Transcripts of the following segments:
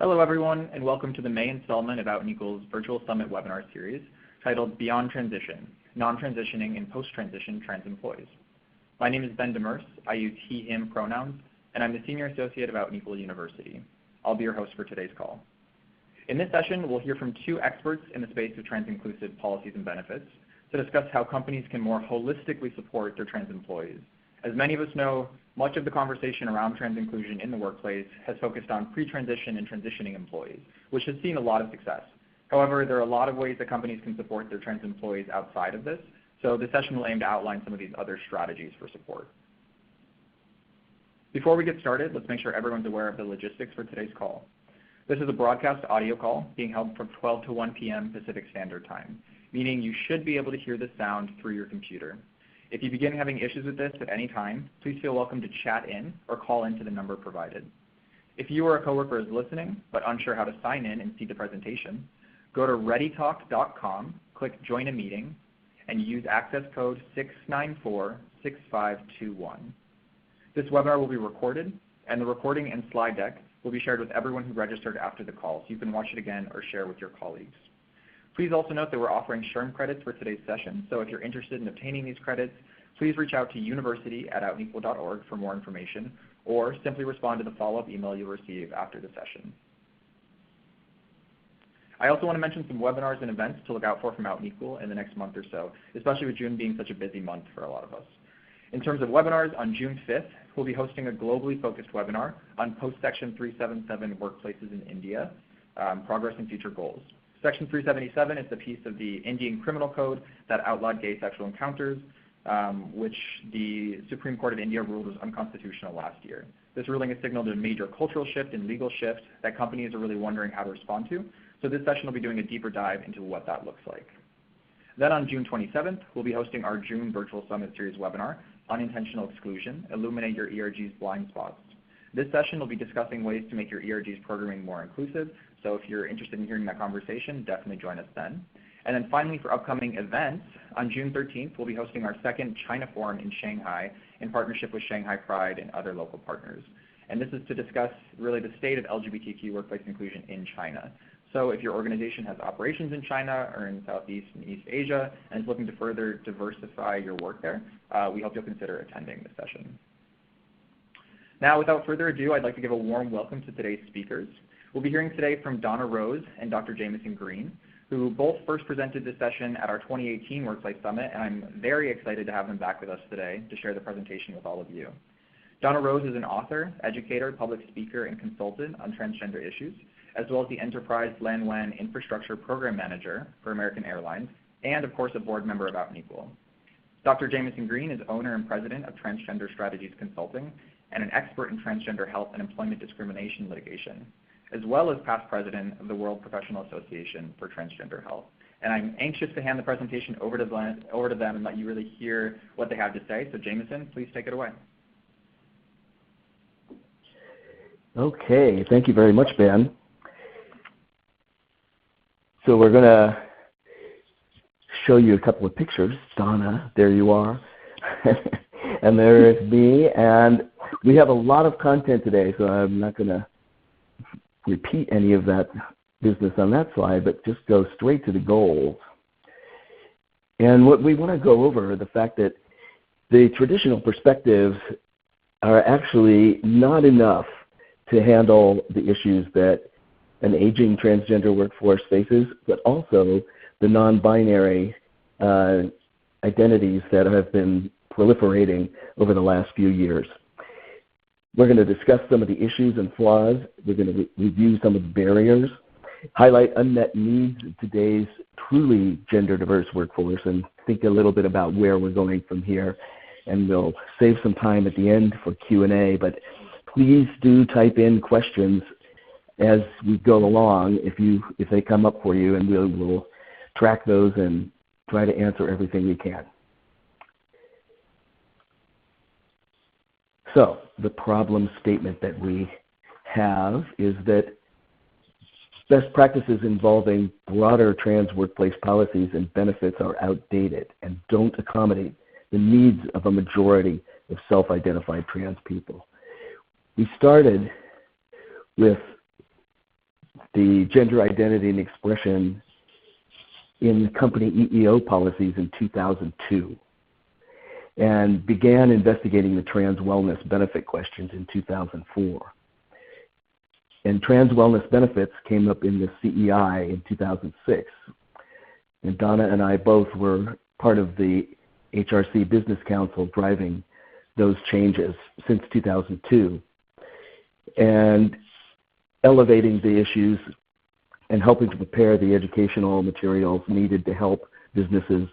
Hello everyone, and welcome to the May installment of Out and Equal's virtual summit webinar series titled Beyond Transition, Non-Transitioning and Post-Transition Trans Employees. My name is Ben Demers. I use he, him pronouns, and I'm the Senior Associate of Out and Equal University. I'll be your host for today's call. In this session, we'll hear from two experts in the space of trans-inclusive policies and benefits to discuss how companies can more holistically support their trans employees. As many of us know, much of the conversation around trans inclusion in the workplace has focused on pre-transition and transitioning employees, which has seen a lot of success. However, there are a lot of ways that companies can support their trans employees outside of this, so this session will aim to outline some of these other strategies for support. Before we get started, let's make sure everyone's aware of the logistics for today's call. This is a broadcast audio call being held from 12 to 1 p.m. Pacific Standard Time, meaning you should be able to hear the sound through your computer. If you begin having issues with this at any time, please feel welcome to chat in or call into the number provided. If you or a coworker is listening but unsure how to sign in and see the presentation, go to readytalk.com, click Join a Meeting, and use access code 6946521. This webinar will be recorded, and the recording and slide deck will be shared with everyone who registered after the call, so you can watch it again or share with your colleagues. Please also note that we're offering SHRM credits for today's session, so if you're interested in obtaining these credits, please reach out to university@outandequal.org for more information, or simply respond to the follow-up email you'll receive after the session. I also want to mention some webinars and events to look out for from Out and Equal in the next month or so, especially with June being such a busy month for a lot of us. In terms of webinars, on June 5th, we'll be hosting a globally focused webinar on post-Section 377 workplaces in India, progress and future goals. Section 377 is the piece of the Indian Criminal Code that outlawed gay sexual encounters, which the Supreme Court of India ruled was unconstitutional last year. This ruling has signaled a major cultural shift and legal shift that companies are really wondering how to respond to. So this session will be doing a deeper dive into what that looks like. Then on June 27th, we'll be hosting our June Virtual Summit Series webinar, Unintentional Exclusion, Illuminate Your ERG's Blind Spots. This session will be discussing ways to make your ERG's programming more inclusive, so if you're interested in hearing that conversation, definitely join us then. And then finally, for upcoming events, on June 13th, we'll be hosting our second China Forum in Shanghai in partnership with Shanghai Pride and other local partners. And this is to discuss really the state of LGBTQ workplace inclusion in China. So if your organization has operations in China or in Southeast and East Asia and is looking to further diversify your work there, we hope you'll consider attending this session. Now, without further ado, I'd like to give a warm welcome to today's speakers. We'll be hearing today from Donna Rose and Dr. Jameson Green, who both first presented this session at our 2018 Workplace Summit, and I'm very excited to have them back with us today to share the presentation with all of you. Donna Rose is an author, educator, public speaker, and consultant on transgender issues, as well as the Enterprise LAN-WAN Infrastructure Program Manager for American Airlines, and of course a board member of Out and Equal. Dr. Jameson Green is owner and president of Transgender Strategies Consulting and an expert in transgender health and employment discrimination litigation, as well as past president of the World Professional Association for Transgender Health. And I'm anxious to hand the presentation over to them and let you really hear what they have to say. So Jameson, please take it away. Okay, thank you very much, Ben. So we're going to show you a couple of pictures. Donna, there you are. And there's me. And we have a lot of content today, so I'm not going to repeat any of that business on that slide, but just go straight to the goals. And what we want to go over are the fact that the traditional perspectives are actually not enough to handle the issues that an aging transgender workforce faces, but also the non-binary identities that have been proliferating over the last few years. We're going to discuss some of the issues and flaws. We're going to review some of the barriers, highlight unmet needs in today's truly gender diverse workforce, and think a little bit about where we're going from here. And we'll save some time at the end for Q&A, but please do type in questions as we go along if they come up for you, and we'll track those and try to answer everything we can. So the problem statement that we have is that best practices involving broader trans workplace policies and benefits are outdated and don't accommodate the needs of a majority of self-identified trans people. We started with the gender identity and expression in company EEO policies in 2002 and began investigating the trans wellness benefit questions in 2004. And trans wellness benefits came up in the CEI in 2006. And Donna and I both were part of the HRC Business Council driving those changes since 2002 and elevating the issues and helping to prepare the educational materials needed to help businesses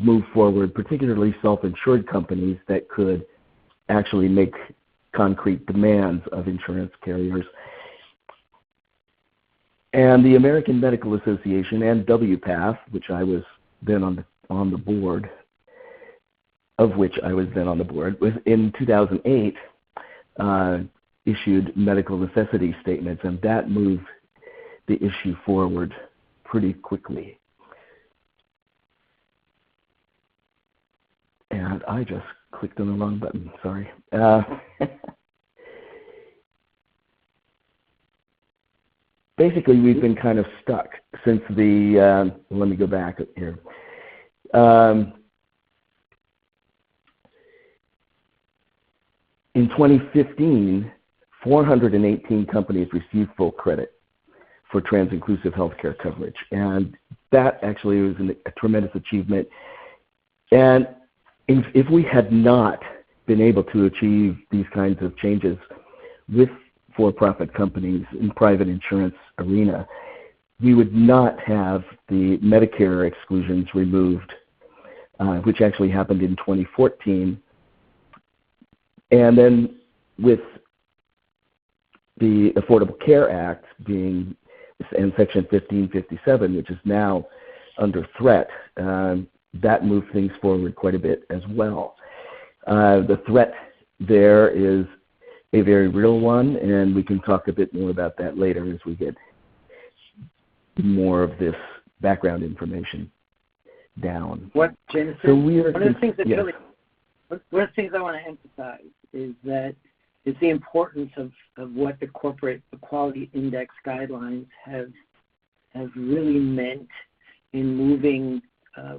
move forward, particularly self-insured companies that could actually make concrete demands of insurance carriers. And the American Medical Association and WPAF, which I was then on the board, was in 2008 issued medical necessity statements, and that moved the issue forward pretty quickly. And I just clicked on the wrong button, sorry. Basically, we've been kind of stuck since the, let me go back here. In 2015, 418 companies received full credit for trans-inclusive healthcare coverage. And that actually was a tremendous achievement. And if we had not been able to achieve these kinds of changes with for-profit companies in private insurance arena, we would not have the Medicare exclusions removed, which actually happened in 2014. And then with the Affordable Care Act being, and Section 1557, which is now under threat, that moved things forward quite a bit as well. The threat there is a very real one, and we can talk a bit more about that later as we get more of this background information down. What, Jameson? So one of the things that really, one of the things I want to emphasize is that is the importance of what the Corporate Equality Index guidelines have really meant in moving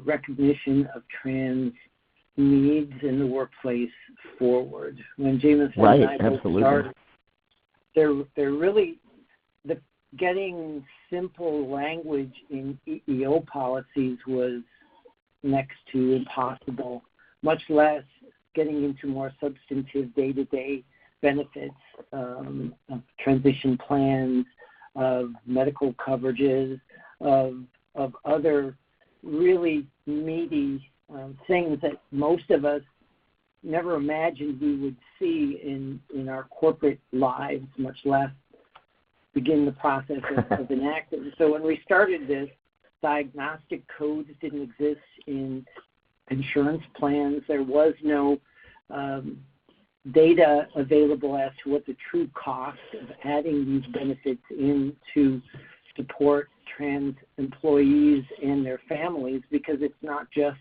recognition of trans needs in the workplace forward. When Jameson and I both started, they're really getting simple language in EEO policies was next to impossible, much less getting into more substantive day-to-day benefits of transition plans, of medical coverages, of other really meaty things that most of us never imagined we would see in our corporate lives, much less begin the process of enacting. So when we started this, diagnostic codes didn't exist in insurance plans. There was no data available as to what the true cost of adding these benefits in to support trans employees and their families, because it's not just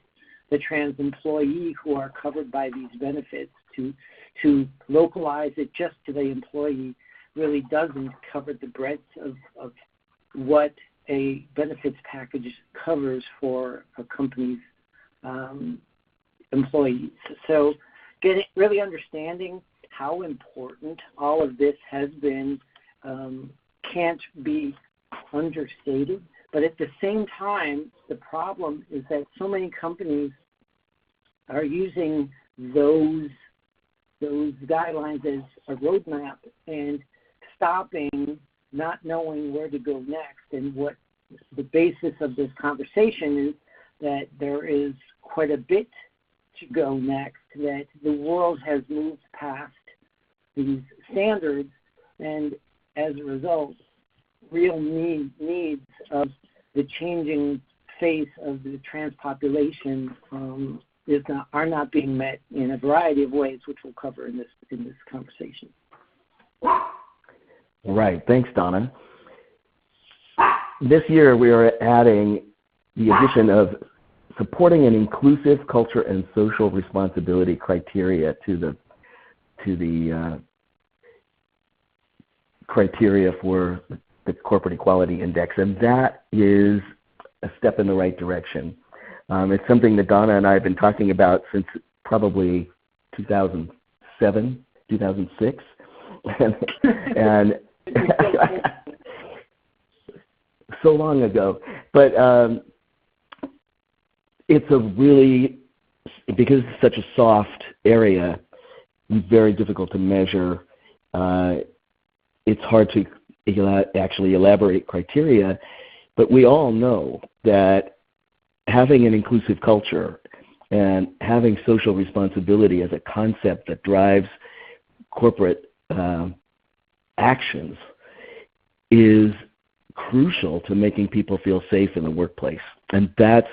the trans employee who are covered by these benefits. To localize it just to the employee really doesn't cover the breadth of what a benefits package covers for a company's employees. So really understanding how important all of this has been can't be understated. But at the same time, the problem is that so many companies are using those guidelines as a roadmap and stopping, not knowing where to go next. And what the basis of this conversation is that there is quite a bit to go next, that the world has moved past these standards, and as a result, real needs of the changing face of the trans population are not being met in a variety of ways, which we'll cover in this conversation. Right. Thanks, Donna. This year we are adding the addition of supporting an inclusive culture and social responsibility criteria to the criteria for the Corporate Equality Index, and that is a step in the right direction. It's something that Donna and I have been talking about since probably 2007, 2006, and so long ago. But it's a really, because it's such a soft area, very difficult to measure. It's hard to actually elaborate criteria, but we all know that having an inclusive culture and having social responsibility as a concept that drives corporate actions is crucial to making people feel safe in the workplace. And that's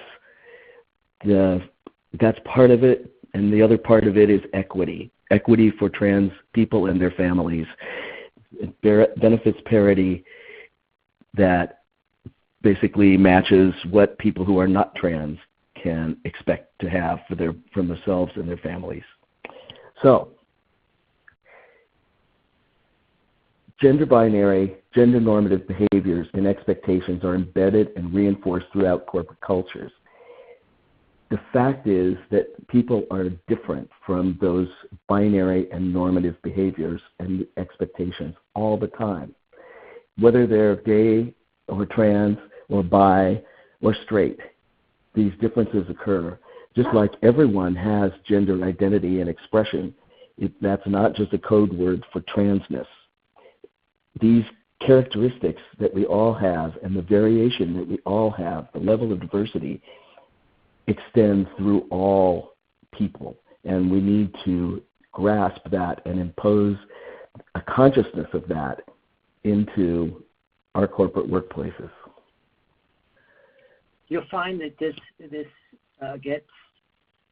part of it. And the other part of it is equity. Equity for trans people and their families. Benefits parity that basically matches what people who are not trans can expect to have from themselves and their families. So, gender binary, gender normative behaviors and expectations are embedded and reinforced throughout corporate cultures. The fact is that people are different from those binary and normative behaviors and expectations all the time. Whether they're gay or trans or bi or straight, these differences occur. Just like everyone has gender identity and expression, that's not just a code word for transness. These characteristics that we all have and the variation that we all have, the level of diversity, extends through all people. And we need to grasp that and impose a consciousness of that into our corporate workplaces. You'll find that this gets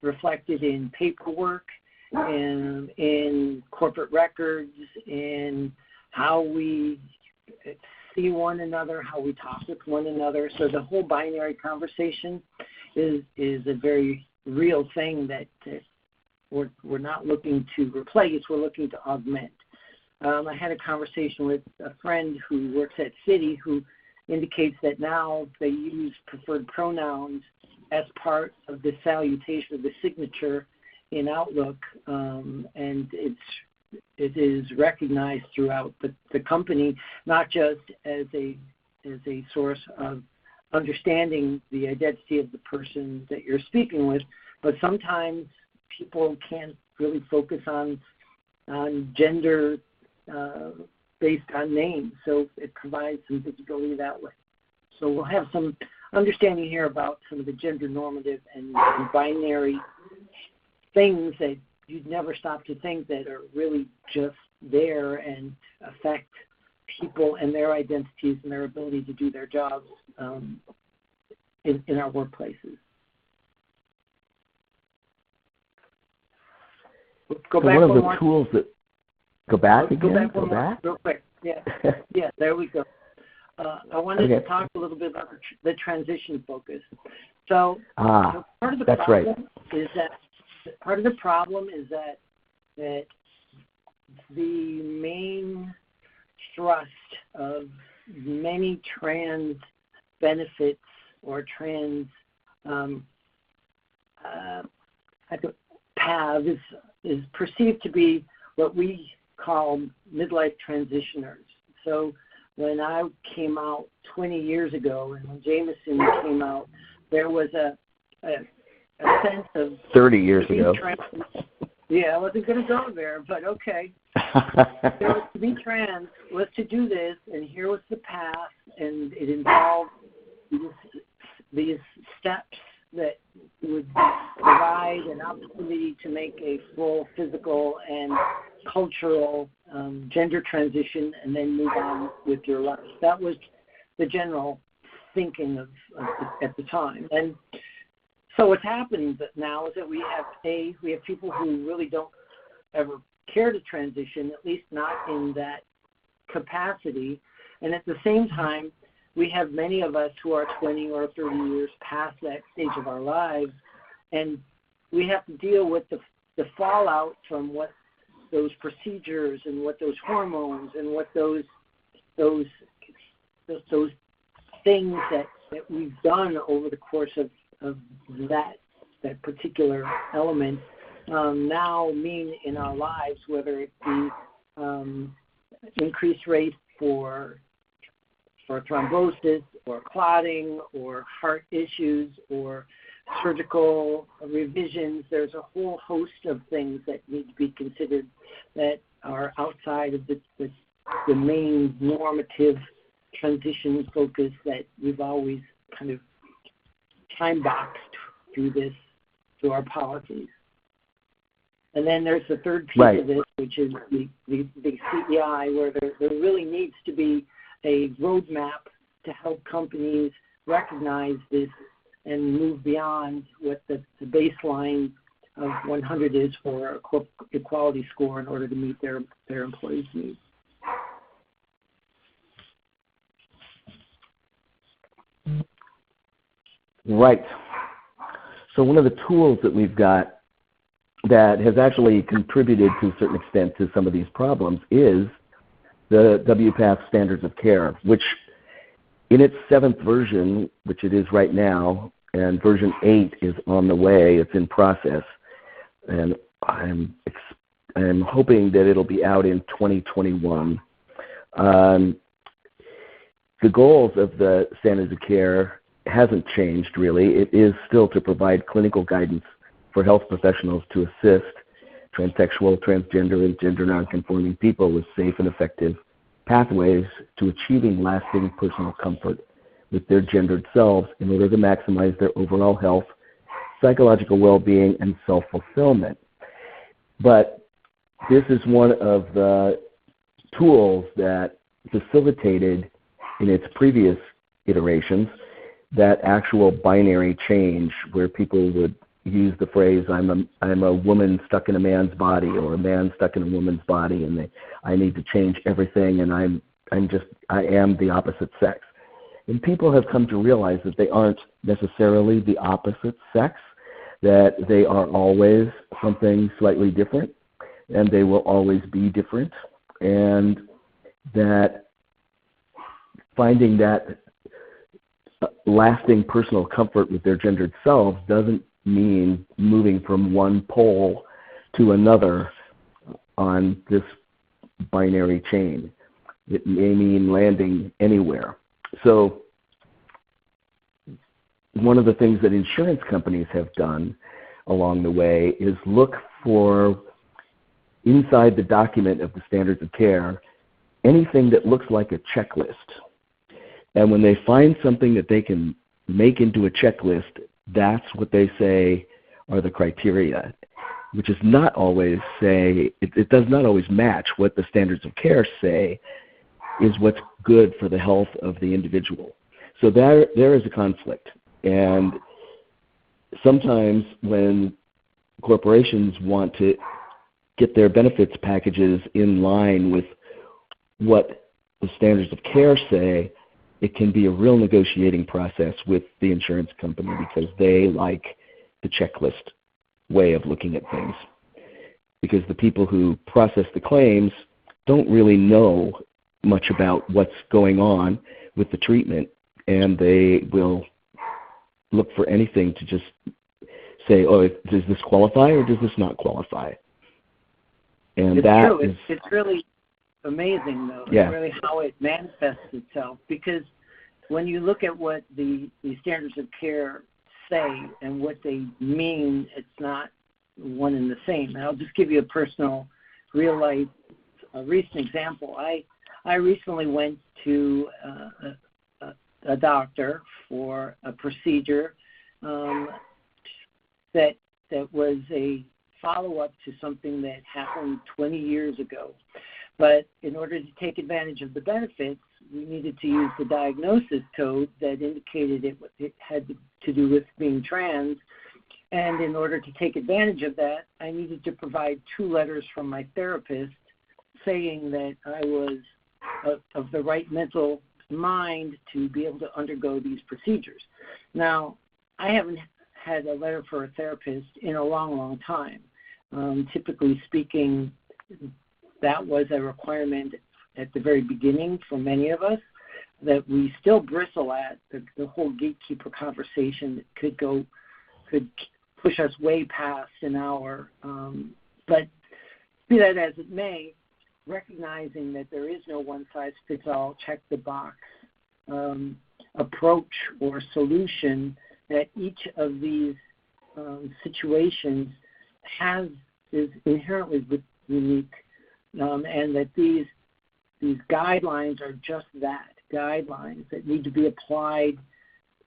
reflected in paperwork, in corporate records, in how we see one another, how we talk with one another. So the whole binary conversation is a very real thing that we're not looking to replace, we're looking to augment. I had a conversation with a friend who works at Citi who indicates that now they use preferred pronouns as part of the salutation of the signature in Outlook, and it is recognized throughout the company, not just as a source of understanding the identity of the person that you're speaking with, but sometimes people can't really focus on gender based on names, so it provides some visibility that way. So we'll have some understanding here about some of the gender normative and binary things that you'd never stop to think that are really just there and affect people and their identities and their ability to do their jobs in our workplaces. Go back one of the tools that go back again. Go back real quick. Yeah, yeah. There we go. I wanted to talk a little bit about the transition focus. So part of the problem is that the main thrust of many trans benefits or trans paths is perceived to be what we call midlife transitioners. So when I came out 20 years ago and when Jameson came out, there was a sense of 30 years ago. Yeah, I wasn't going to go there, but okay. There was to be trans, was to do this, and here was the path, and it involved these steps that would provide an opportunity to make a full physical and cultural gender transition and then move on with your life. That was the general thinking of at the time. And so what's happening now is that we have people who really don't ever care to transition, at least not in that capacity. And at the same time, we have many of us who are 20 or 30 years past that stage of our lives, and we have to deal with the fallout from what those procedures and what those hormones and what those those things that we've done over the course of that particular element now mean in our lives, whether it be increased rate for thrombosis or clotting or heart issues or surgical revisions. There's a whole host of things that need to be considered that are outside of the main normative transition focus that we've always kind of time-boxed through our policies. And then there's the third piece of this, which is the CEI, where there really needs to be a roadmap to help companies recognize this and move beyond what the baseline of 100 is for a equality score in order to meet their employees' needs. Right. So one of the tools that we've got that has actually contributed to a certain extent to some of these problems is the WPF Standards of Care, which in its 7th version, which it is right now, and version 8 is on the way, it's in process, and I'm hoping that it'll be out in 2021. The goals of the Standards of Care hasn't changed really. It is still to provide clinical guidance for health professionals to assist transsexual, transgender, and gender nonconforming people with safe and effective pathways to achieving lasting personal comfort with their gendered selves in order to maximize their overall health, psychological well-being, and self-fulfillment. But this is one of the tools that facilitated in its previous iterations that actual binary change where people would use the phrase, I'm a woman stuck in a man's body, or a man stuck in a woman's body, and I need to change everything, and I am the opposite sex. And people have come to realize that they aren't necessarily the opposite sex, that they are always something slightly different, and they will always be different, and that finding that lasting personal comfort with their gendered selves doesn't mean moving from one pole to another on this binary chain. It may mean landing anywhere. So one of the things that insurance companies have done along the way is look for, inside the document of the Standards of Care, anything that looks like a checklist. And when they find something that they can make into a checklist, that's what they say are the criteria, which is not always it does not always match what the Standards of Care say is what's good for the health of the individual. So there is a conflict. And sometimes when corporations want to get their benefits packages in line with what the Standards of Care say, it can be a real negotiating process with the insurance company because they like the checklist way of looking at things. Because the people who process the claims don't really know much about what's going on with the treatment, and they will look for anything to just say, oh, does this qualify or does this not qualify? And it's really amazing, though, yeah. really how it manifests itself, because when you look at what the Standards of Care say and what they mean, it's not one and the same. And I'll just give you a personal, real-life, recent example. I recently went to a doctor for a procedure that was a follow-up to something that happened 20 years ago. But in order to take advantage of the benefits, we needed to use the diagnosis code that indicated it had to do with being trans. And in order to take advantage of that, I needed to provide 2 letters from my therapist saying that I was of the right mental mind to be able to undergo these procedures. Now, I haven't had a letter for a therapist in a long, long time. Typically speaking, that was a requirement at the very beginning for many of us. that we still bristle at, the whole gatekeeper conversation that could push us way past an hour. But be that as it may, recognizing that there is no one-size-fits-all, check-the-box approach or solution, that each of these situations is inherently unique, and that these guidelines are just that, guidelines that need to be applied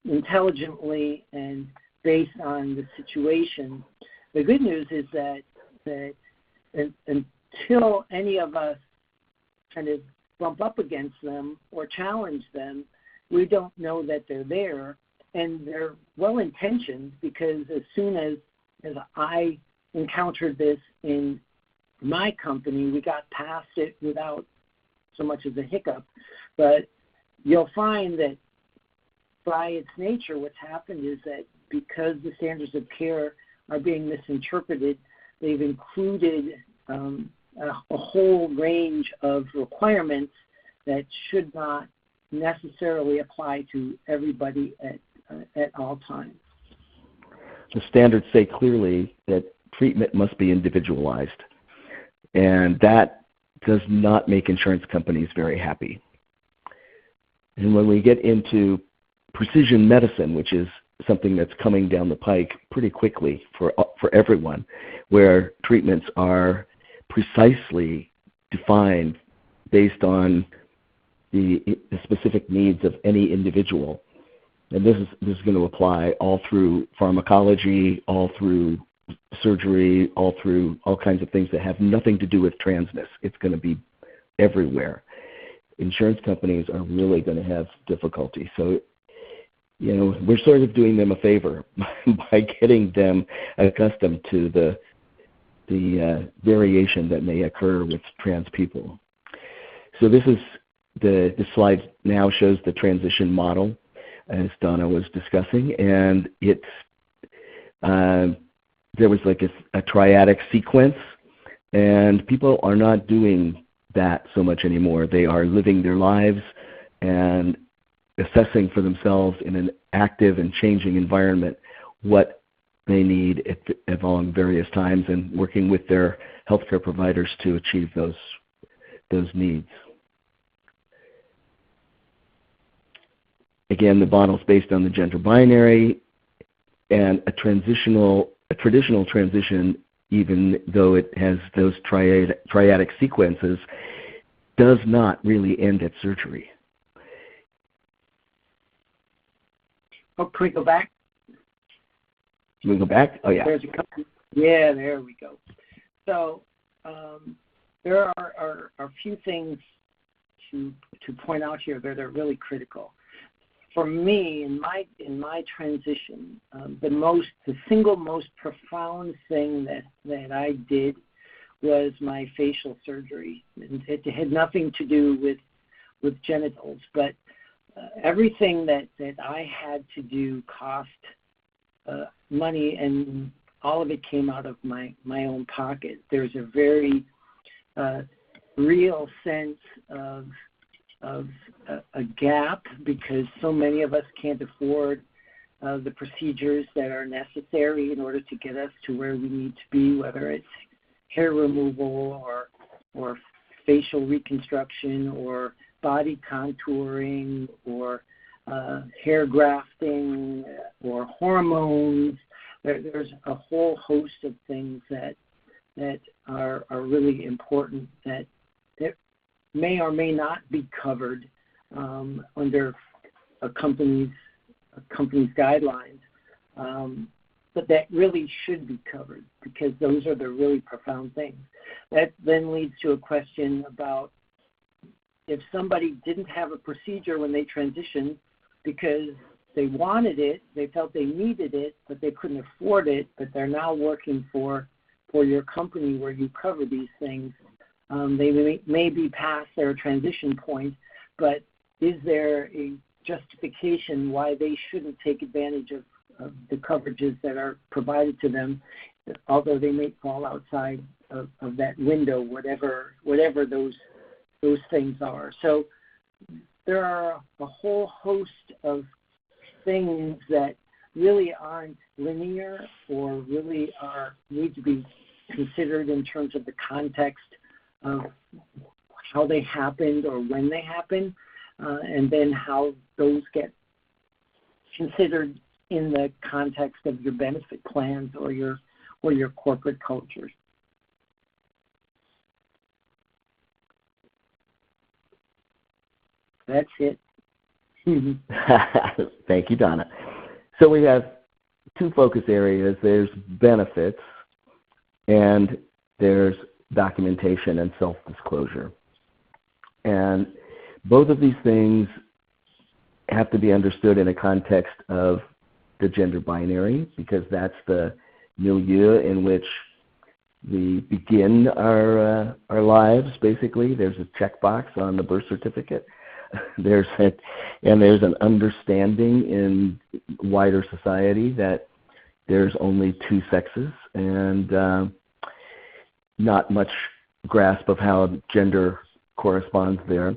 intelligently and based on the situation. The good news is that until any of us kind of bump up against them or challenge them, we don't know that they're there, and they're well-intentioned, because as soon as I encountered this in my company, we got past it without so much as a hiccup. But you'll find that by its nature, what's happened is that because the standards of care are being misinterpreted, they've included a whole range of requirements that should not necessarily apply to everybody at all times. The standards say clearly that treatment must be individualized, and that does not make insurance companies very happy. And when we get into precision medicine, which is something that's coming down the pike pretty quickly for everyone, where treatments are precisely defined based on the specific needs of any individual. And this is going to apply all through pharmacology, all through surgery, all through all kinds of things that have nothing to do with transness. It's going to be everywhere. Insurance companies are really going to have difficulty. So, we're sort of doing them a favor by getting them accustomed to the variation that may occur with trans people. So this is the slide now shows the transition model, as Donna was discussing, and it's there was like a triadic sequence, and people are not doing that so much anymore. They are living their lives and assessing for themselves in an active and changing environment what they need at various times, and working with their healthcare providers to achieve those needs. Again, the model is based on the gender binary, and a traditional transition, even though it has those triadic sequences, does not really end at surgery. Oh, can we go back? Can we go back? Oh, yeah. Yeah, there we go. So there are a few things to point out here that are really critical. For me, in my transition, the single most profound thing that I did was my facial surgery. It had nothing to do with genitals, but everything that I had to do cost money, and all of it came out of my own pocket. There's a very real sense of a gap, because so many of us can't afford the procedures that are necessary in order to get us to where we need to be, whether it's hair removal or facial reconstruction or body contouring or hair grafting or hormones. There's a whole host of things that are really important that may or may not be covered under a company's guidelines, but that really should be covered, because those are the really profound things. That then leads to a question about if somebody didn't have a procedure when they transitioned because they wanted it, they felt they needed it, but they couldn't afford it, but they're now working for your company where you cover these things. They may be past their transition point, but is there a justification why they shouldn't take advantage of the coverages that are provided to them, although they may fall outside of that window, whatever those things are. So there are a whole host of things that really aren't linear or really need to be considered in terms of the context of how they happened or when they happen, and then how those get considered in the context of your benefit plans or your corporate cultures. That's it. Thank you, Donna. So we have two focus areas. There's benefits and there's documentation and self-disclosure. And both of these things have to be understood in a context of the gender binary, because that's the milieu in which we begin our lives, basically. There's a checkbox on the birth certificate. There's an understanding in wider society that there's only two sexes, and not much grasp of how gender corresponds there.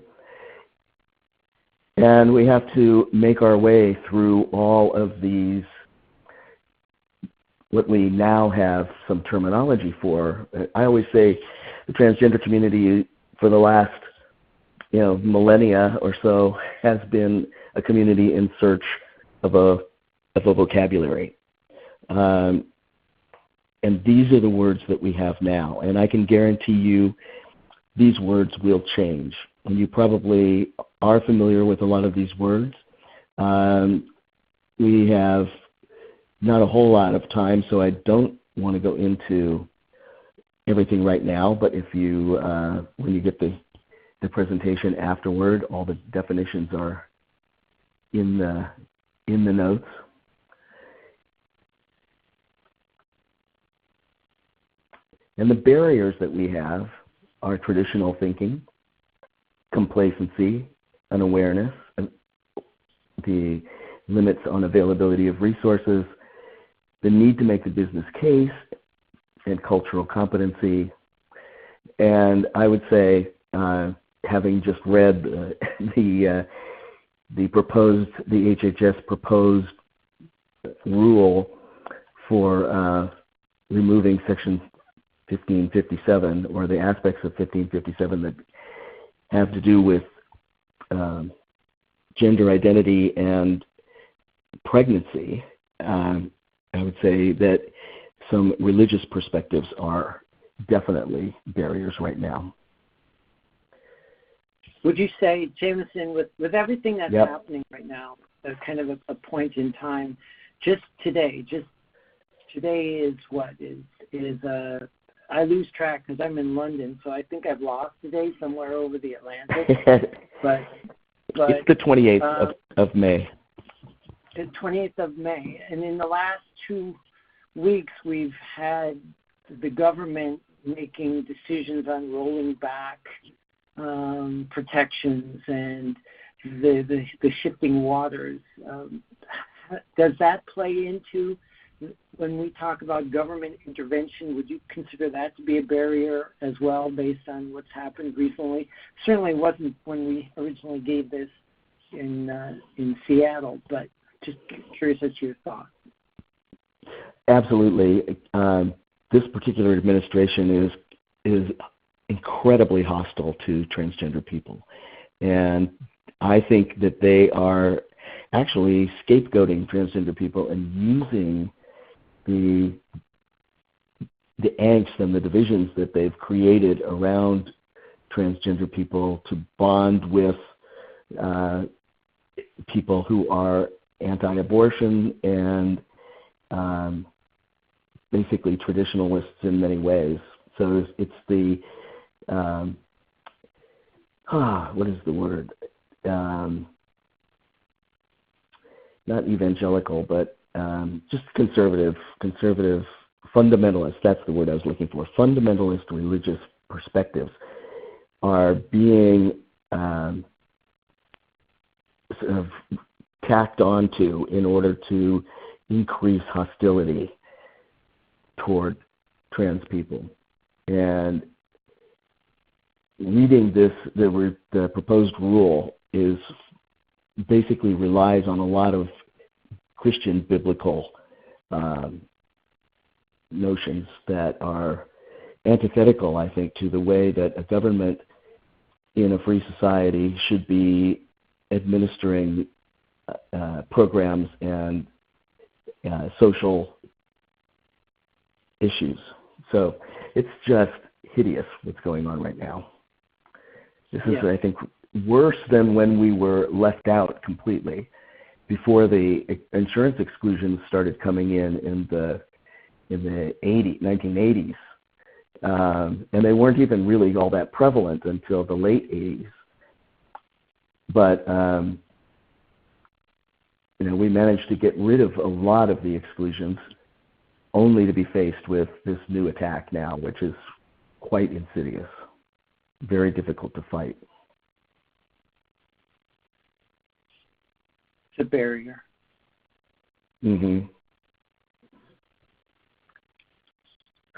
And we have to make our way through all of these, what we now have some terminology for. I always say the transgender community for the last millennia or so has been a community in search of a vocabulary. And these are the words that we have now. And I can guarantee you these words will change. And you probably are familiar with a lot of these words. We have not a whole lot of time, so I don't want to go into everything right now, but if you, when you get the presentation afterward, all the definitions are in the notes. And the barriers that we have are traditional thinking, complacency, unawareness, the limits on availability of resources, the need to make the business case, and cultural competency. And I would say, having just read the HHS proposed rule for removing Section 1557, or the aspects of 1557 that have to do with gender identity and pregnancy, I would say that some religious perspectives are definitely barriers right now. Would you say, Jameson, with everything that's Yep. happening right now, as kind of a point in time, just today is what? I lose track because I'm in London, so I think I've lost today somewhere over the Atlantic. but it's the 28th of May. The 28th of May. And in the last 2 weeks, we've had the government making decisions on rolling back protections and the shifting waters. Does that play into when we talk about government intervention? Would you consider that to be a barrier as well, based on what's happened recently? Certainly wasn't when we originally gave this in Seattle, but just curious as to your thoughts. Absolutely. This particular administration is incredibly hostile to transgender people. And I think that they are actually scapegoating transgender people and using the angst and the divisions that they've created around transgender people to bond with people who are anti-abortion and basically traditionalists in many ways. So it's the what is the word? Not evangelical, but just conservative fundamentalists. That's the word I was looking for. Fundamentalist religious perspectives are being sort of tacked onto in order to increase hostility toward trans people. And reading the proposed rule is basically relies on a lot of Christian biblical notions that are antithetical, I think, to the way that a government in a free society should be administering programs and social issues. So it's just hideous what's going on right now. This is, I think, worse than when we were left out completely before the insurance exclusions started coming in the 1980s. And they weren't even really all that prevalent until the late 80s. But, we managed to get rid of a lot of the exclusions only to be faced with this new attack now, which is quite insidious, very difficult to fight. It's a barrier. Mm-hmm.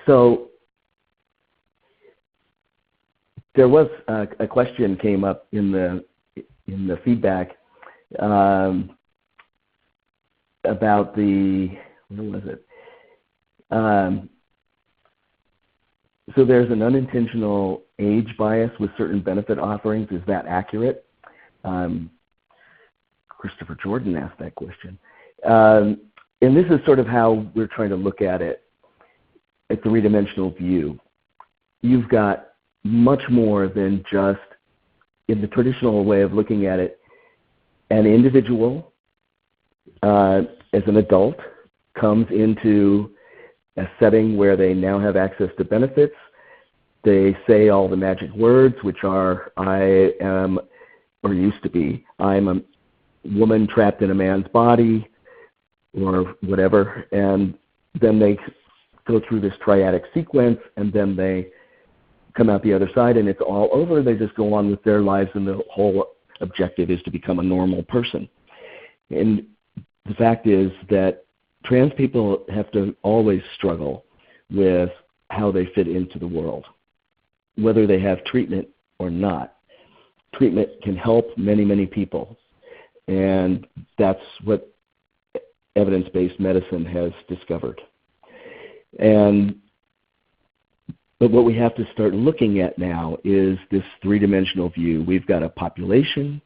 So there was a question came up in the feedback about what was it? So there's an unintentional age bias with certain benefit offerings. Is that accurate? Christopher Jordan asked that question. And this is sort of how we're trying to look at it, a three-dimensional view. You've got much more than just, in the traditional way of looking at it, an individual as an adult comes into a setting where they now have access to benefits. They say all the magic words, which are, I am, or used to be, I'm a woman trapped in a man's body, or whatever, and then they go through this triadic sequence, and then they come out the other side, and it's all over. They just go on with their lives, and the whole objective is to become a normal person. And the fact is that trans people have to always struggle with how they fit into the world, whether they have treatment or not. Treatment can help many, many people, and that's what evidence-based medicine has discovered. But what we have to start looking at now is this three-dimensional view. We've got a population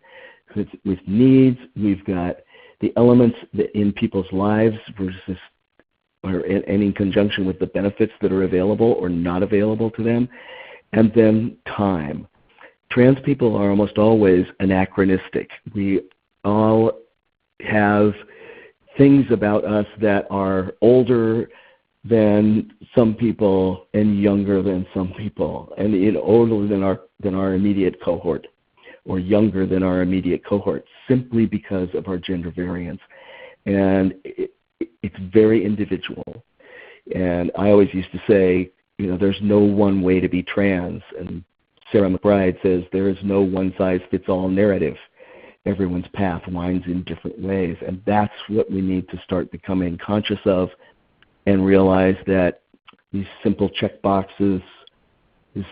with needs. We've got the elements that in people's lives versus, and in conjunction with the benefits that are available or not available to them, and then time. Trans people are almost always anachronistic. We all have things about us that are older than some people and younger than some people, and older than our immediate cohort, or younger than our immediate cohort, simply because of our gender variance. And it's very individual. And I always used to say, there's no one way to be trans. And Sarah McBride says there is no one-size-fits-all narrative. Everyone's path winds in different ways. And that's what we need to start becoming conscious of, and realize that these simple check boxes is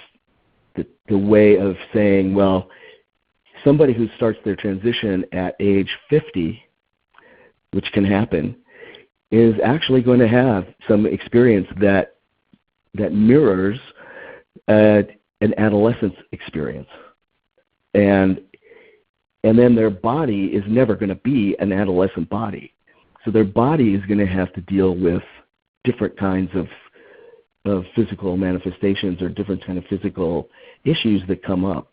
the way of saying, well, somebody who starts their transition at age 50, which can happen, is actually going to have some experience that mirrors an adolescence experience. And then their body is never going to be an adolescent body. So their body is going to have to deal with different kinds of physical manifestations or different kind of physical issues that come up.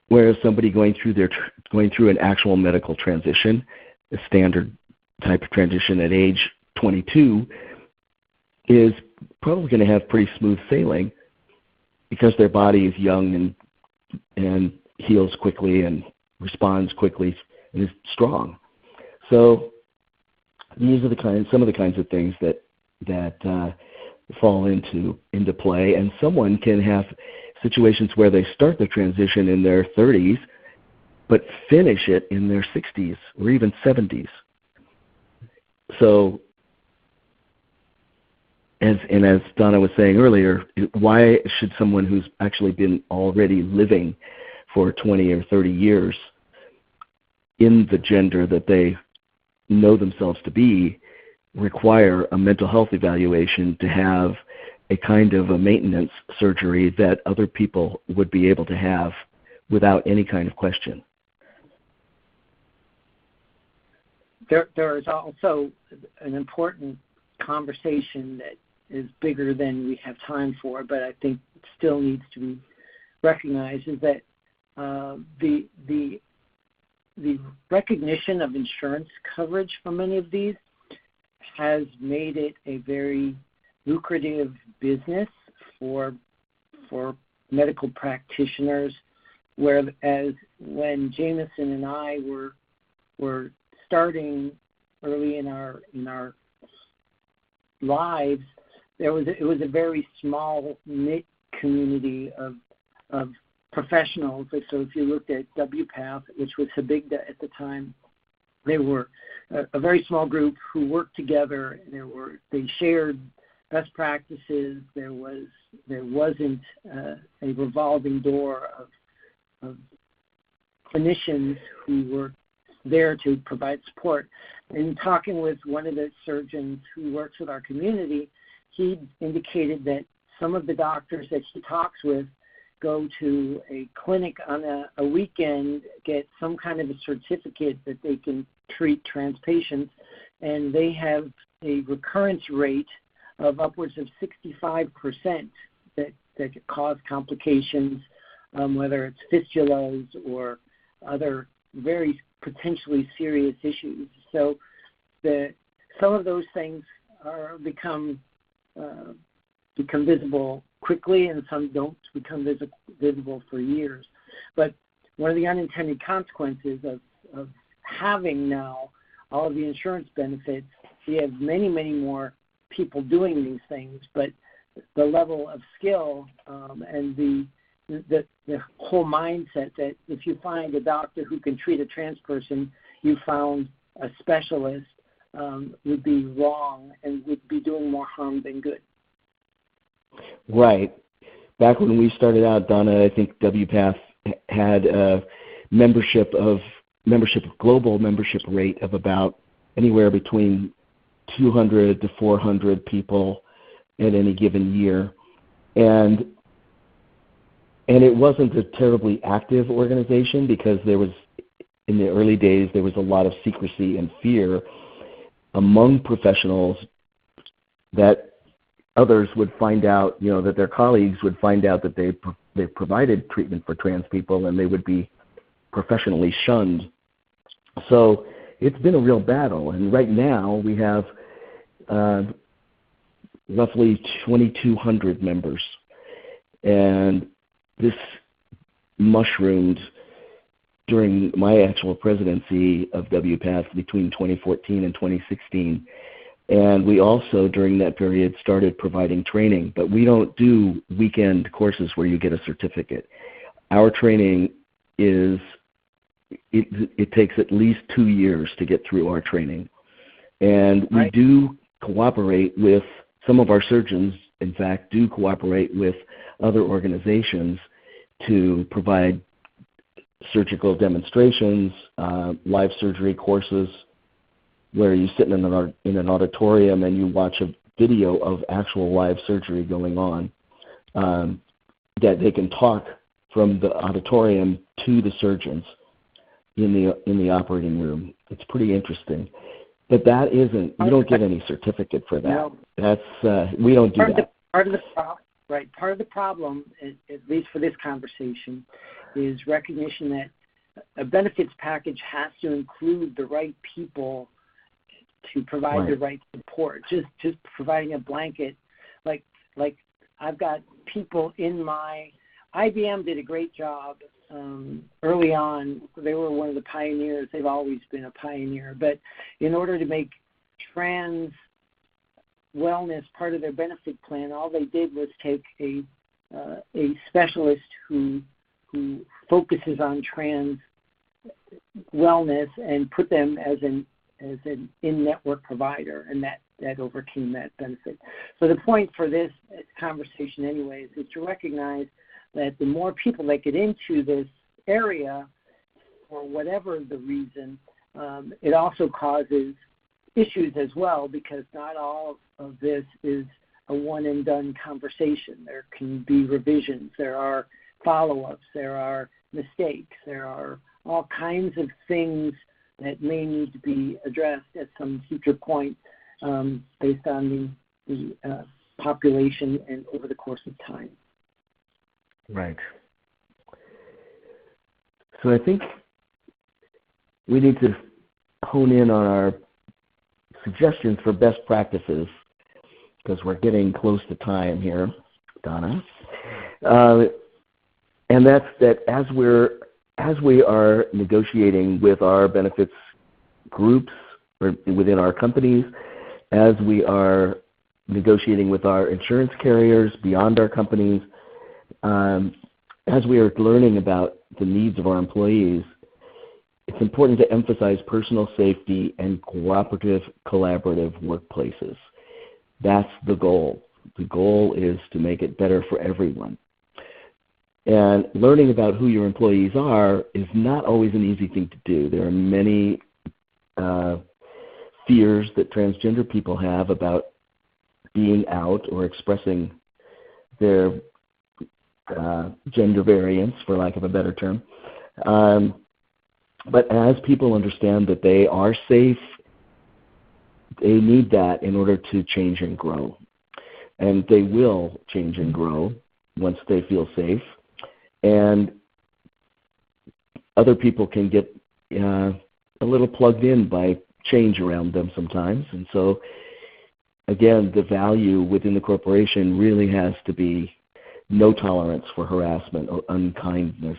Whereas somebody going through an actual medical transition, a standard type of transition at age 22, is probably going to have pretty smooth sailing because their body is young and heals quickly and responds quickly and is strong. So these are some of the kinds of things that fall into play, and someone can have situations where they start the transition in their 30s, but finish it in their 60s or even 70s. So, as Donna was saying earlier, why should someone who's actually been already living for 20 or 30 years in the gender that they know themselves to be require a mental health evaluation to have a kind of a maintenance surgery that other people would be able to have without any kind of question. There is also an important conversation that is bigger than we have time for, but I think it still needs to be recognized, is that the recognition of insurance coverage for many of these has made it a very lucrative business for medical practitioners, whereas when Jameson and I were starting early in our lives, it was a very small knit community of professionals. So if you looked at WPF, which was Habigda at the time, they were a very small group who worked together. They shared best practices. There wasn't a revolving door of clinicians who were there to provide support. In talking with one of the surgeons who works with our community, he indicated that some of the doctors that he talks with go to a clinic on a weekend, get some kind of a certificate that they can treat trans patients, and they have a recurrence rate of upwards of 65% that could cause complications, whether it's fistulas or other very potentially serious issues. So some of those things become visible quickly, and some don't become visible for years. But one of the unintended consequences of having now all of the insurance benefits, we have many, many more people doing these things, but the level of skill and the whole mindset that if you find a doctor who can treat a trans person, you found a specialist, would be wrong and would be doing more harm than good. Right. Back when we started out, Donna, I think WPATH had a global membership rate of about anywhere between 200 to 400 people at any given year. And it wasn't a terribly active organization because in the early days, there was a lot of secrecy and fear among professionals that others would find out, that their colleagues would find out that they provided treatment for trans people, and they would be professionally shunned. So it's been a real battle. And right now we have roughly 2,200 members. And this mushroomed during my actual presidency of WPATH between 2014 and 2016. And we also, during that period, started providing training. But we don't do weekend courses where you get a certificate. Our training it takes at least 2 years to get through our training. And we do cooperate with, some of our surgeons, in fact, do cooperate with other organizations to provide surgical demonstrations, live surgery courses, where you sit in an auditorium and you watch a video of actual live surgery going on, that they can talk from the auditorium to the surgeons in the operating room. It's pretty interesting. But that isn't, you don't get any certificate for that. No. That's, we don't do that. Part of the problem, at least for this conversation, is recognition that a benefits package has to include the right people to provide the right support. Just providing a blanket, like I've got people in my, IBM did a great job early on. They were one of the pioneers. They've always been a pioneer. But in order to make trans wellness part of their benefit plan, all they did was take a specialist who focuses on trans wellness and put them as an in-network provider, and that overcame that benefit. So the point for this conversation anyways is to recognize that the more people that get into this area, for whatever the reason, it also causes issues as well, because not all of this is a one-and-done conversation. There can be revisions. There are follow-ups. There are mistakes. There are all kinds of things that may need to be addressed at some future point based on the population and over the course of time. Right. So I think we need to hone in on our suggestions for best practices, because we're getting close to time here, Donna. And that's that as we are negotiating with our benefits groups or within our companies, as we are negotiating with our insurance carriers beyond our companies, as we are learning about the needs of our employees, it's important to emphasize personal safety and cooperative, collaborative workplaces. That's the goal. The goal is to make it better for everyone. And learning about who your employees are is not always an easy thing to do. There are many fears that transgender people have about being out or expressing their gender variance, for lack of a better term. But as people understand that they are safe, they need that in order to change and grow. And they will change and grow once they feel safe. And other people can get a little plugged in by change around them sometimes. And so, again, the value within the corporation really has to be no tolerance for harassment or unkindness.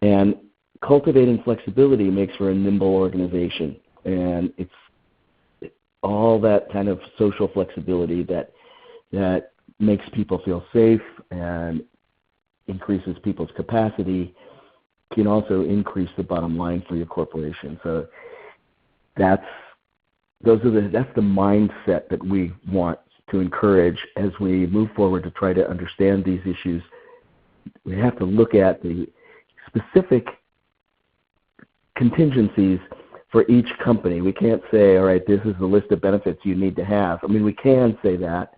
And cultivating flexibility makes for a nimble organization. And it's all that kind of social flexibility that makes people feel safe and increases people's capacity can also increase the bottom line for your corporation. So that's the mindset that we want to encourage as we move forward to try to understand these issues. We have to look at the specific contingencies for each company. We can't say, all right, this is the list of benefits you need to have. I mean, we can say that,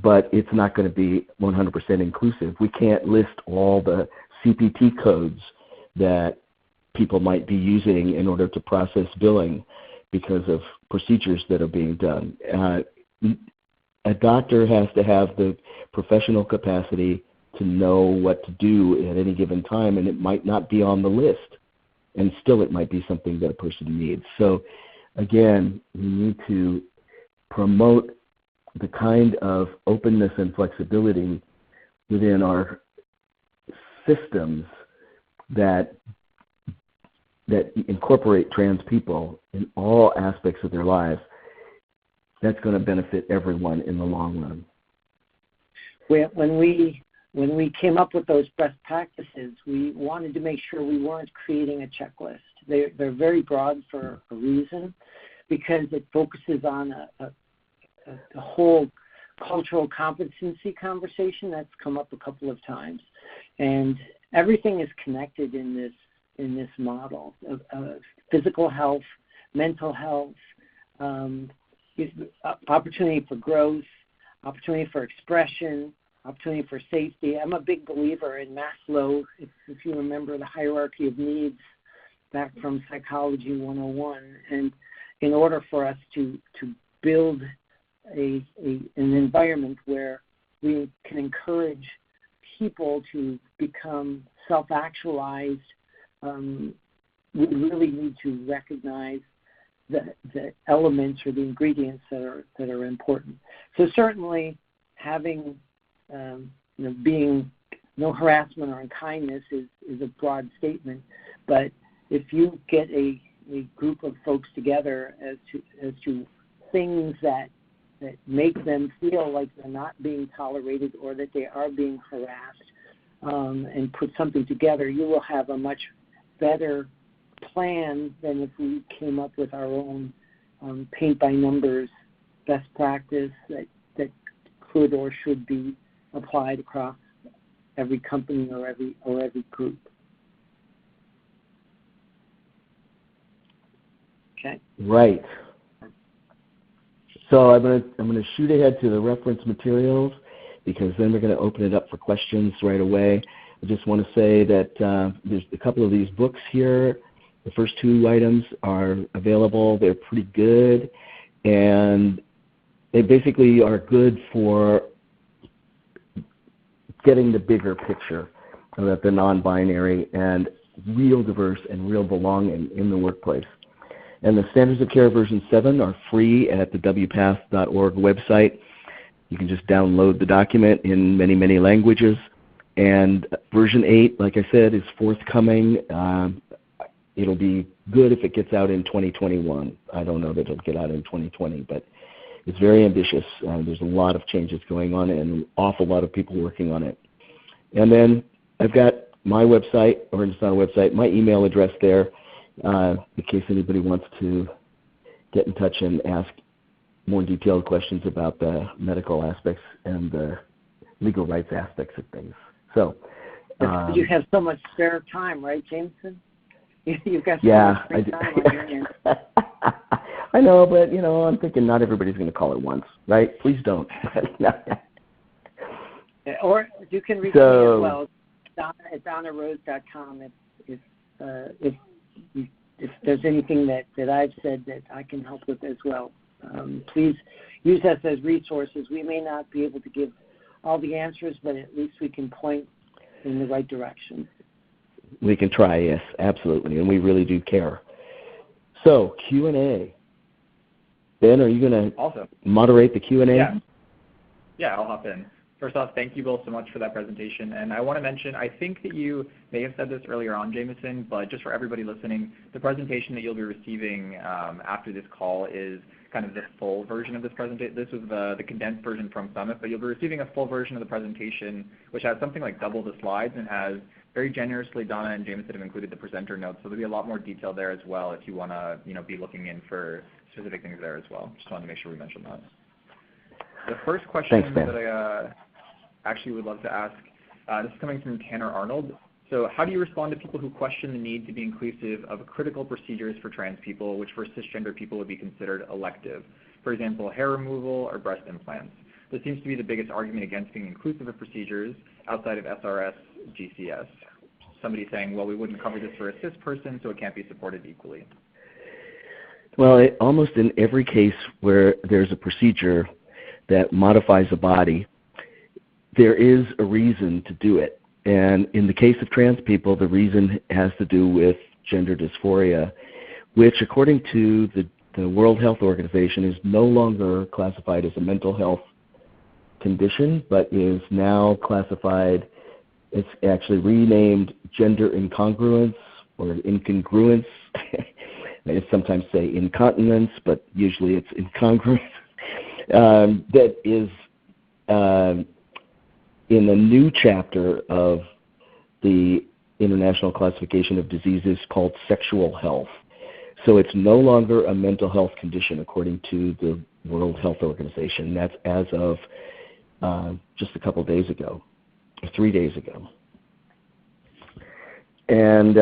but it's not going to be 100% inclusive. We can't list all the CPT codes that people might be using in order to process billing because of procedures that are being done. A doctor has to have the professional capacity to know what to do at any given time, and it might not be on the list, and still it might be something that a person needs. So again, we need to promote the kind of openness and flexibility within our systems that incorporate trans people in all aspects of their lives. That's going to benefit everyone in the long run. When we came up with those best practices, we wanted to make sure we weren't creating a checklist. They're very broad for a reason, because it focuses on a whole cultural competency conversation that's come up a couple of times, and everything is connected in this model of physical health, mental health, opportunity for growth, opportunity for expression, opportunity for safety. I'm a big believer in Maslow, if you remember the hierarchy of needs back from Psychology 101. And in order for us to build an environment where we can encourage people to become self-actualized, we really need to recognize the elements or the ingredients that are important. So certainly having being no harassment or unkindness is a broad statement, but if you get a group of folks together as to things that make them feel like they're not being tolerated or that they are being harassed, and put something together, you will have a much better plan than if we came up with our own paint by numbers best practice that could or should be applied across every company or every group. Okay. Right. So I'm gonna shoot ahead to the reference materials because then we're going to open it up for questions right away. I just want to say that there's a couple of these books here. The first two items are available. They're pretty good, and they basically are good for getting the bigger picture of the non-binary and real diverse and real belonging in the workplace. And the Standards of Care version 7 are free at the WPATH.org website. You can just download the document in many, many languages. And version 8, like I said, is forthcoming. It'll be good if it gets out in 2021. I don't know that it'll get out in 2020, but it's very ambitious. There's a lot of changes going on and an awful lot of people working on it. And then I've got my website, or it's not a website, my email address there, in case anybody wants to get in touch and ask more detailed questions about the medical aspects and the legal rights aspects of things. So you have so much spare time, right, Jameson? You've got so much spare time on your hands. I know, but I'm thinking not everybody's going to call at once, right? Please don't. Or you can reach me as well. It's DonnaRose.com if there's anything that I've said that I can help with as well. Please use us as resources. We may not be able to give all the answers, but at least we can point in the right direction. We can try, yes, absolutely, and we really do care. So, Q&A. Ben, are you going to moderate the Q&A? Yeah, I'll hop in. First off, thank you both so much for that presentation. And I want to mention, I think that you may have said this earlier on, Jameson, but just for everybody listening, the presentation that you'll be receiving after this call is kind of the full version of this presentation. This was the condensed version from Summit, but you'll be receiving a full version of the presentation, which has something like double the slides and has very generously, Donna and Jameson have included the presenter notes, so there'll be a lot more detail there as well if you want to be looking in for specific things there as well. Just wanted to make sure we mentioned that. The first question that I actually would love to ask, this is coming from Tanner Arnold. So how do you respond to people who question the need to be inclusive of critical procedures for trans people, which for cisgender people would be considered elective? For example, hair removal or breast implants. This seems to be the biggest argument against being inclusive of procedures outside of SRS, GCS. Somebody saying, well, we wouldn't cover this for a cis person, so it can't be supported equally. Well, almost in every case where there's a procedure that modifies a body, there is a reason to do it. And in the case of trans people, the reason has to do with gender dysphoria, which according to the World Health Organization is no longer classified as a mental health condition, but is now classified, it's actually renamed gender incongruence or incongruence. They sometimes say incontinence, but usually it's incongruence. That is in the new chapter of the International Classification of Diseases called sexual health. So it's no longer a mental health condition according to the World Health Organization. That's as of just a couple days ago, or 3 days ago. And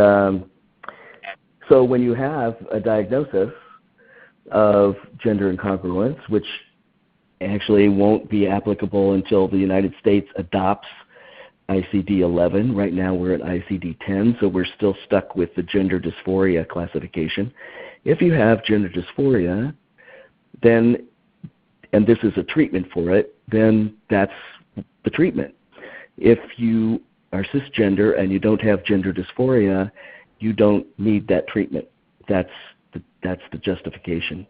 so when you have a diagnosis of gender incongruence, which actually won't be applicable until the United States adopts ICD-11. Right now we're at ICD-10, so we're still stuck with the gender dysphoria classification. If you have gender dysphoria, then, and this is a treatment for it, then that's the treatment. If you are cisgender and you don't have gender dysphoria, you don't need that treatment. That's the justification.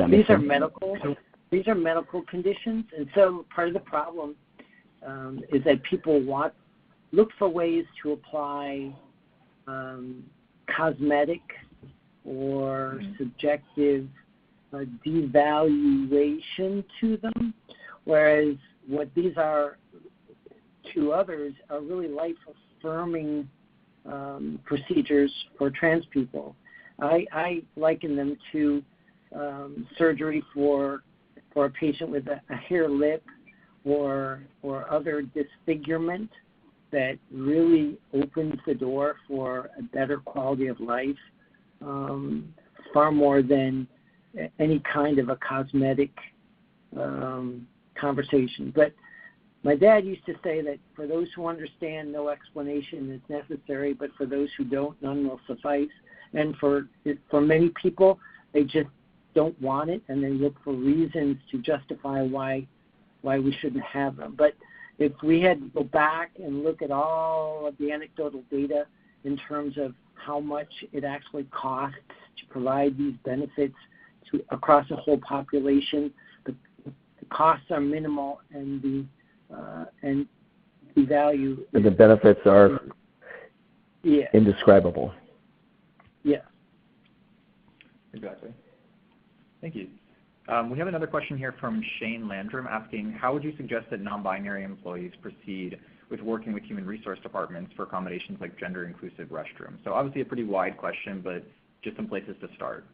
These are medical conditions, and so part of the problem is that people look for ways to apply cosmetic or subjective devaluation to them, whereas what these are to others are really life-affirming procedures for trans people. I liken them to surgery for for a patient with a hair lip or other disfigurement that really opens the door for a better quality of life, far more than any kind of a cosmetic conversation. But my dad used to say that for those who understand, no explanation is necessary, but for those who don't, none will suffice. And for many people, they just don't want it, and they look for reasons to justify why we shouldn't have them. But if we had to go back and look at all of the anecdotal data in terms of how much it actually costs to provide these benefits across a whole population, the costs are minimal, and the value. And the benefits are indescribable. Yeah. Exactly. Thank you. We have another question here from Shane Landrum asking, how would you suggest that non-binary employees proceed with working with human resource departments for accommodations like gender-inclusive restrooms? So obviously a pretty wide question, but just some places to start.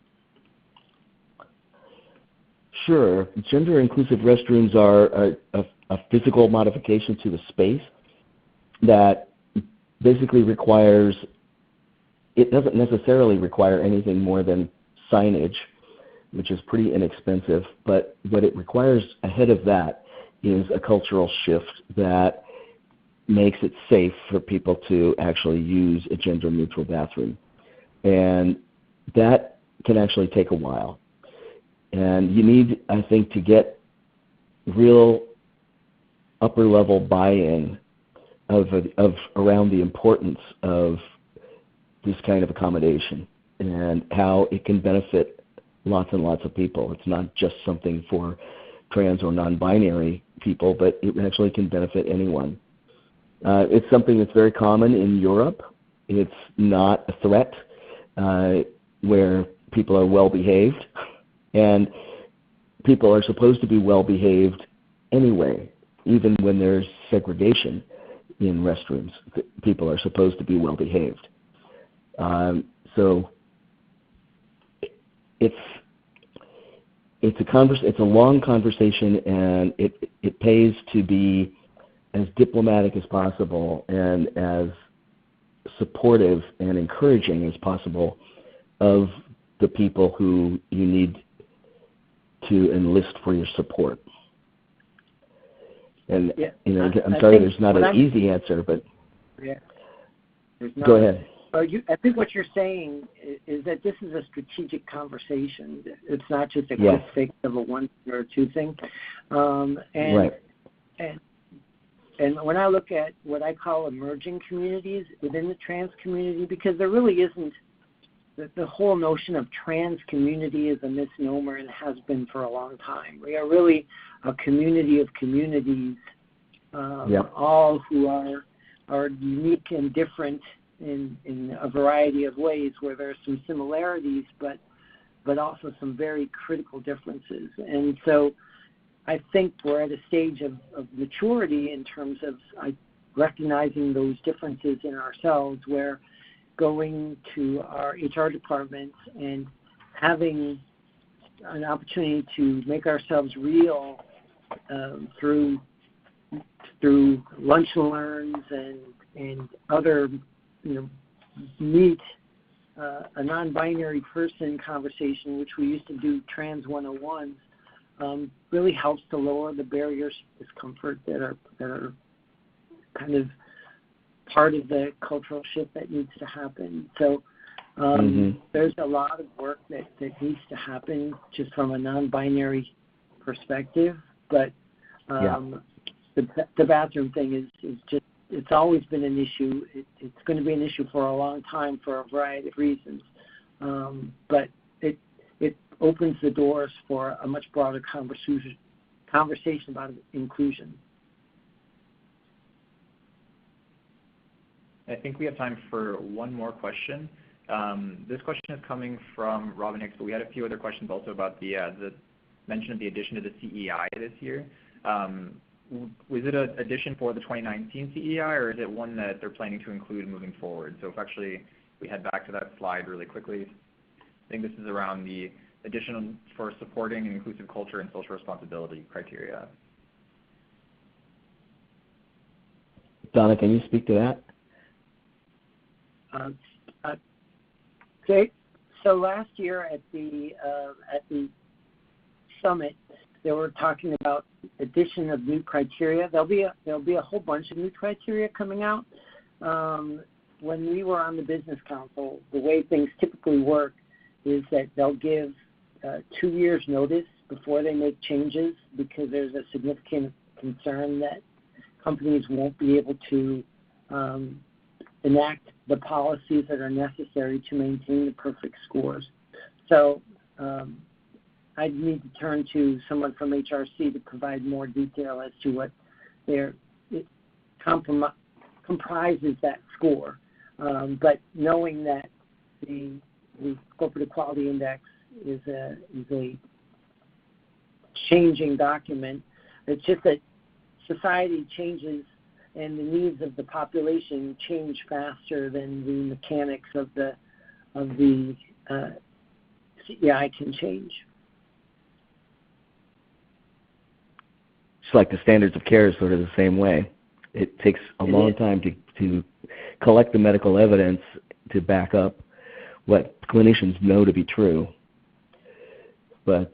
Sure. Gender-inclusive restrooms are a physical modification to the space that basically requires, it doesn't necessarily require anything more than signage, which is pretty inexpensive, but what it requires ahead of that is a cultural shift that makes it safe for people to actually use a gender-neutral bathroom. And that can actually take a while. And you need, I think, to get real upper-level buy-in of around the importance of this kind of accommodation and how it can benefit lots and lots of people. It's not just something for trans or non-binary people, but it actually can benefit anyone. It's something that's very common in Europe. It's not a threat where people are well-behaved, and people are supposed to be well-behaved anyway, even when there's segregation in restrooms. People are supposed to be well-behaved. So it's a long conversation, and it pays to be as diplomatic as possible and as supportive and encouraging as possible of the people who you need to enlist for your support. And I'm sorry, there's not an easy answer, but go ahead. I think what you're saying is that this is a strategic conversation. It's not just a quick fix of a one or two thing. Right. And when I look at what I call emerging communities within the trans community, because there really isn't, the whole notion of trans community is a misnomer and has been for a long time. We are really a community of communities, all who are unique and different in a variety of ways, where there are some similarities, but also some very critical differences. And so I think we're at a stage of maturity in terms of recognizing those differences in ourselves, where going to our HR departments and having an opportunity to make ourselves real through lunch and learns and other, meet a non-binary person conversation, which we used to do Trans 101s, really helps to lower the barriers of discomfort that are kind of part of the cultural shift that needs to happen. So there's a lot of work that needs to happen just from a non-binary perspective, but the bathroom thing is just, it's always been an issue. It's going to be an issue for a long time for a variety of reasons, but it opens the doors for a much broader conversation about inclusion. I think we have time for one more question. This question is coming from Robin Hicks, but we had a few other questions also about the mention of the addition to the CEI this year. Was it an addition for the 2019 CEI, or is it one that they're planning to include moving forward? So if actually we head back to that slide really quickly, I think this is around the additional for supporting an inclusive culture and social responsibility criteria. Donna, can you speak to that? Okay. So last year at the summit, they were talking about addition of new criteria. There'll be a whole bunch of new criteria coming out. When we were on the business council, the way things typically work is that they'll give 2 years notice before they make changes, because there's a significant concern that companies won't be able to enact the policies that are necessary to maintain the perfect scores. So I'd need to turn to someone from HRC to provide more detail as to what it comprises that score. But knowing that the Corporate Equality Index is a changing document, it's just that society changes and the needs of the population change faster than the mechanics of the CEI can change. It's like the standards of care is sort of the same way. It takes a long time to collect the medical evidence to back up what clinicians know to be true. But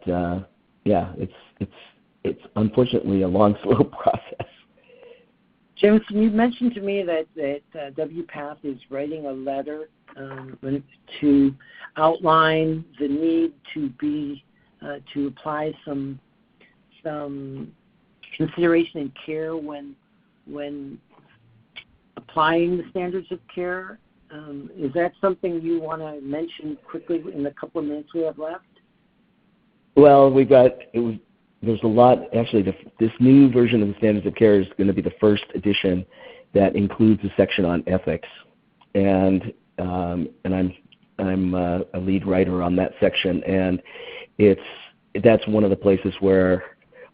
yeah, it's unfortunately a long, slow process. Jameson, you mentioned to me that WPATH is writing a letter to outline the need to apply some consideration and care when applying the standards of care. Is that something you want to mention quickly in the couple of minutes we have left? Well, there's a lot, actually. This new version of the Standards of Care is going to be the first edition that includes a section on ethics, and I'm a lead writer on that section, and that's one of the places where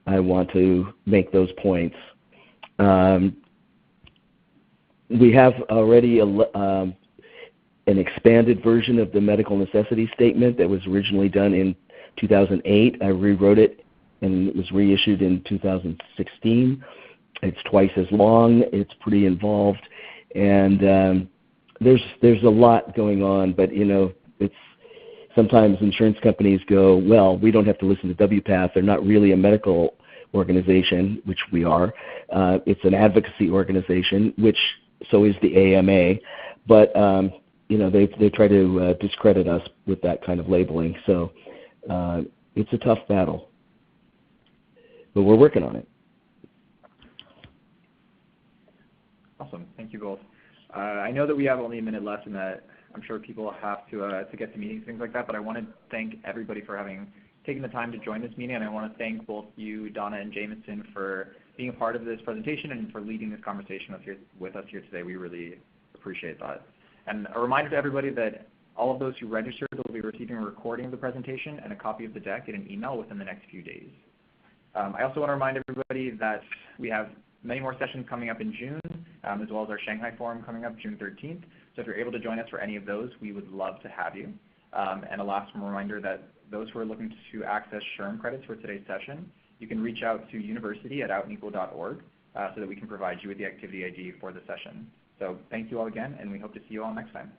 I want to make those points. We have already an expanded version of the medical necessity statement that was originally done in 2008. I rewrote it, and it was reissued in 2016. It's twice as long. It's pretty involved, and there's a lot going on. But it's sometimes insurance companies go, well, we don't have to listen to WPATH. They're not really a medical organization, which we are. It's an advocacy organization, which so is the AMA. But they try to discredit us with that kind of labeling. So it's a tough battle. But we're working on it. Awesome. Thank you both. I know that we have only a minute left and that I'm sure people have to get to meetings, things like that, but I want to thank everybody for taking the time to join this meeting, and I want to thank both you, Donna and Jameson, for being a part of this presentation and for leading this conversation with us here today. We really appreciate that. And a reminder to everybody that all of those who registered will be receiving a recording of the presentation and a copy of the deck in an email within the next few days. I also want to remind everybody that we have many more sessions coming up in June, as well as our Shanghai Forum coming up June 13th. So if you're able to join us for any of those, we would love to have you. And a last reminder that those who are looking to access SHRM credits for today's session, you can reach out to university@outenequal.org so that we can provide you with the activity ID for the session. So thank you all again, and we hope to see you all next time.